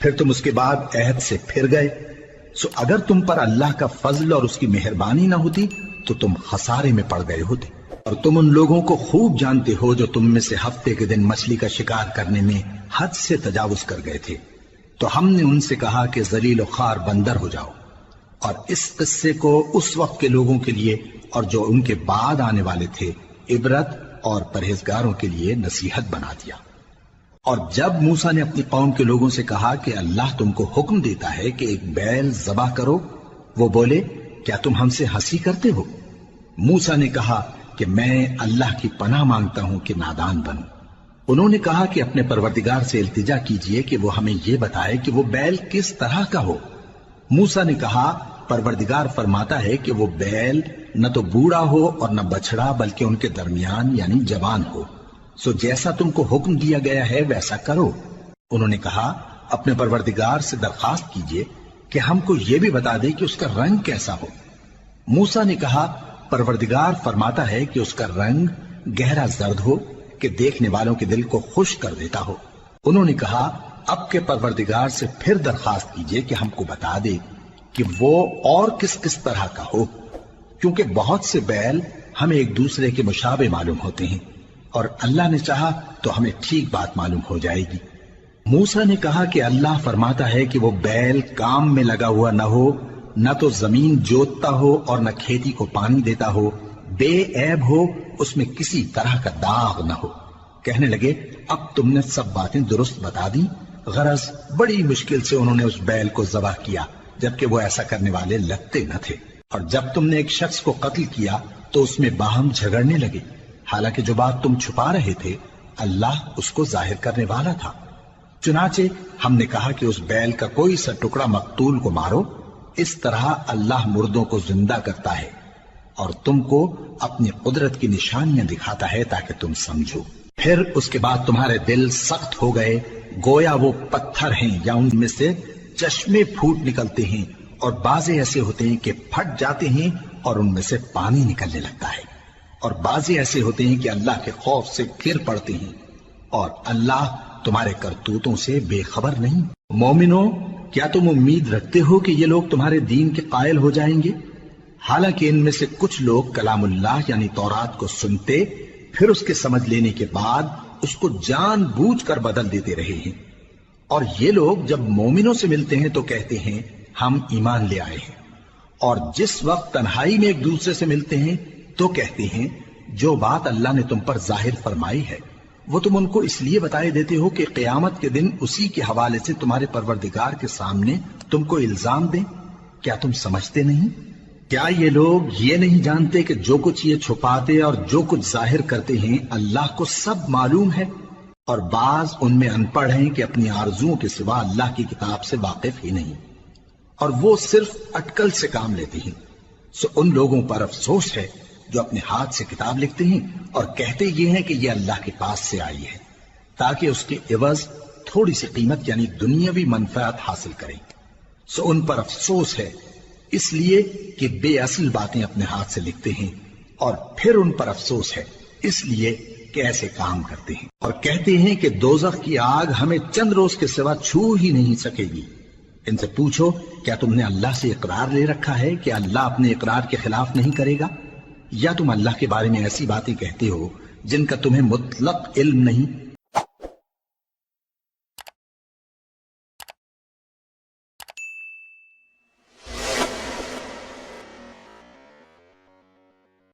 پھر تم اس کے بعد عہد سے پھر گئے، سو اگر تم پر اللہ کا فضل اور اس کی مہربانی نہ ہوتی تو تم خسارے میں پڑ گئے ہوتے۔ اور تم ان لوگوں کو خوب جانتے ہو جو تم میں سے ہفتے کے دن مچھلی کا شکار کرنے میں حد سے تجاوز کر گئے تھے، تو ہم نے ان سے کہا کہ ذلیل و خوار بندر ہو جاؤ، اور اس قصے کو اس وقت کے لوگوں کے لیے اور جو ان کے بعد آنے والے تھے عبرت اور پرہیزگاروں کے لیے نصیحت بنا دیا۔ اور جب موسیٰ نے اپنی قوم کے لوگوں سے کہا کہ اللہ تم کو حکم دیتا ہے کہ ایک بیل ذبح کرو، وہ بولے کیا تم ہم سے ہنسی کرتے ہو؟ موسیٰ نے کہا کہ میں اللہ کی پناہ مانگتا ہوں کہ نادان بنوں۔ انہوں نے کہا کہ اپنے پروردگار سے التجا کیجئے کہ وہ ہمیں یہ بتائے کہ وہ بیل کس طرح کا ہو۔ موسیٰ نے کہا پروردگار فرماتا ہے کہ وہ بیل نہ تو بوڑھا ہو اور نہ بچڑا بلکہ ان کے درمیان یعنی جوان ہو، سو جیسا تم کو حکم دیا گیا ہے ویسا کرو۔ انہوں نے کہا اپنے پروردگار سے درخواست کیجئے کہ ہم کو یہ بھی بتا دے کہ اس کا رنگ کیسا ہو۔ موسیٰ نے کہا پروردگار فرماتا ہے کہ اس کا رنگ گہرا زرد ہو کہ دیکھنے والوں کے دل کو خوش کر دیتا ہو۔ انہوں نے کہا اب کے پروردگار سے پھر درخواست کیجئے کہ ہم کو بتا دے کہ وہ اور کس طرح کا ہو، کیونکہ بہت سے بیل ہمیں ایک دوسرے کے مشابہ معلوم ہوتے ہیں، اور اللہ نے چاہا تو ہمیں ٹھیک بات معلوم ہو جائے گی۔ موسیٰ نے کہا کہ اللہ فرماتا ہے کہ وہ بیل کام میں لگا ہوا نہ ہو، نہ تو زمین جوتتا ہو اور نہ کھیتی کو پانی دیتا ہو، بے عیب ہو، اس میں کسی طرح کا داغ نہ ہو۔ کہنے لگے اب تم نے سب باتیں درست بتا دی۔ غرض بڑی مشکل سے انہوں نے اس بیل کو ذبح کیا، جبکہ وہ ایسا کرنے والے لگتے نہ تھے۔ اور جب تم نے ایک شخص کو قتل کیا تو اس میں باہم جھگڑنے لگے، حالانکہ جو بات تم چھپا رہے تھے اللہ اس کو ظاہر کرنے والا تھا۔ چنانچہ ہم نے کہا کہ اس بیل کا کوئی سا ٹکڑا مقتول کو مارو، اس طرح اللہ مردوں کو زندہ کرتا ہے اور تم کو اپنی قدرت کی نشانیاں دکھاتا ہے تاکہ تم سمجھو۔ پھر اس کے بعد تمہارے دل سخت ہو گئے گویا وہ پتھر ہیں یا ان میں سے چشمے پھوٹ نکلتے ہیں، اور بعضے ایسے ہوتے ہیں کہ پھٹ جاتے ہیں اور ان میں سے پانی نکلنے لگتا ہے، اور بعضے ایسے ہوتے ہیں کہ اللہ کے خوف سے گر پڑتے ہیں، اور اللہ تمہارے کرتوتوں سے بے خبر نہیں۔ مومنو کیا تم امید رکھتے ہو کہ یہ لوگ تمہارے دین کے قائل ہو جائیں گے؟ حالانکہ ان میں سے کچھ لوگ کلام اللہ یعنی تورات کو سنتے پھر اس کے سمجھ لینے کے بعد اس کو جان بوجھ کر بدل دیتے رہے ہیں، اور یہ لوگ جب مومنوں سے ملتے ہیں تو کہتے ہیں ہم ایمان لے آئے ہیں، اور جس وقت تنہائی میں ایک دوسرے سے ملتے ہیں تو کہتے ہیں جو بات اللہ نے تم پر ظاہر فرمائی ہے وہ تم ان کو اس لیے بتائے دیتے ہو کہ قیامت کے دن اسی کے حوالے سے تمہارے پروردگار کے سامنے تم کو الزام دیں۔ کیا تم سمجھتے نہیں؟ کیا یہ لوگ یہ نہیں جانتے کہ جو کچھ یہ چھپاتے اور جو کچھ ظاہر کرتے ہیں اللہ کو سب معلوم ہے؟ اور بعض ان میں ان پڑھ ہیں کہ اپنی آرزوؤں کے سوا اللہ کی کتاب سے واقف ہی نہیں، اور وہ صرف اٹکل سے کام لیتے ہیں۔ سو ان لوگوں پر افسوس ہے جو اپنے ہاتھ سے کتاب لکھتے ہیں اور کہتے یہ ہیں کہ یہ اللہ کے پاس سے آئی ہے تاکہ اس کے عوض تھوڑی سی قیمت یعنی دنیاوی منفعت حاصل کریں۔ سو ان پر افسوس ہے اس لیے کہ بے اصل باتیں اپنے ہاتھ سے لکھتے ہیں، اور پھر ان پر افسوس ہے اس لیے کہ ایسے کام کرتے ہیں، اور کہتے ہیں کہ دوزخ کی آگ ہمیں چند روز کے سوا چھو ہی نہیں سکے گی۔ ان سے پوچھو کیا تم نے اللہ سے اقرار لے رکھا ہے کہ اللہ اپنے اقرار کے خلاف نہیں کرے گا، یا تم اللہ کے بارے میں ایسی باتیں کہتے ہو جن کا تمہیں مطلق علم نہیں؟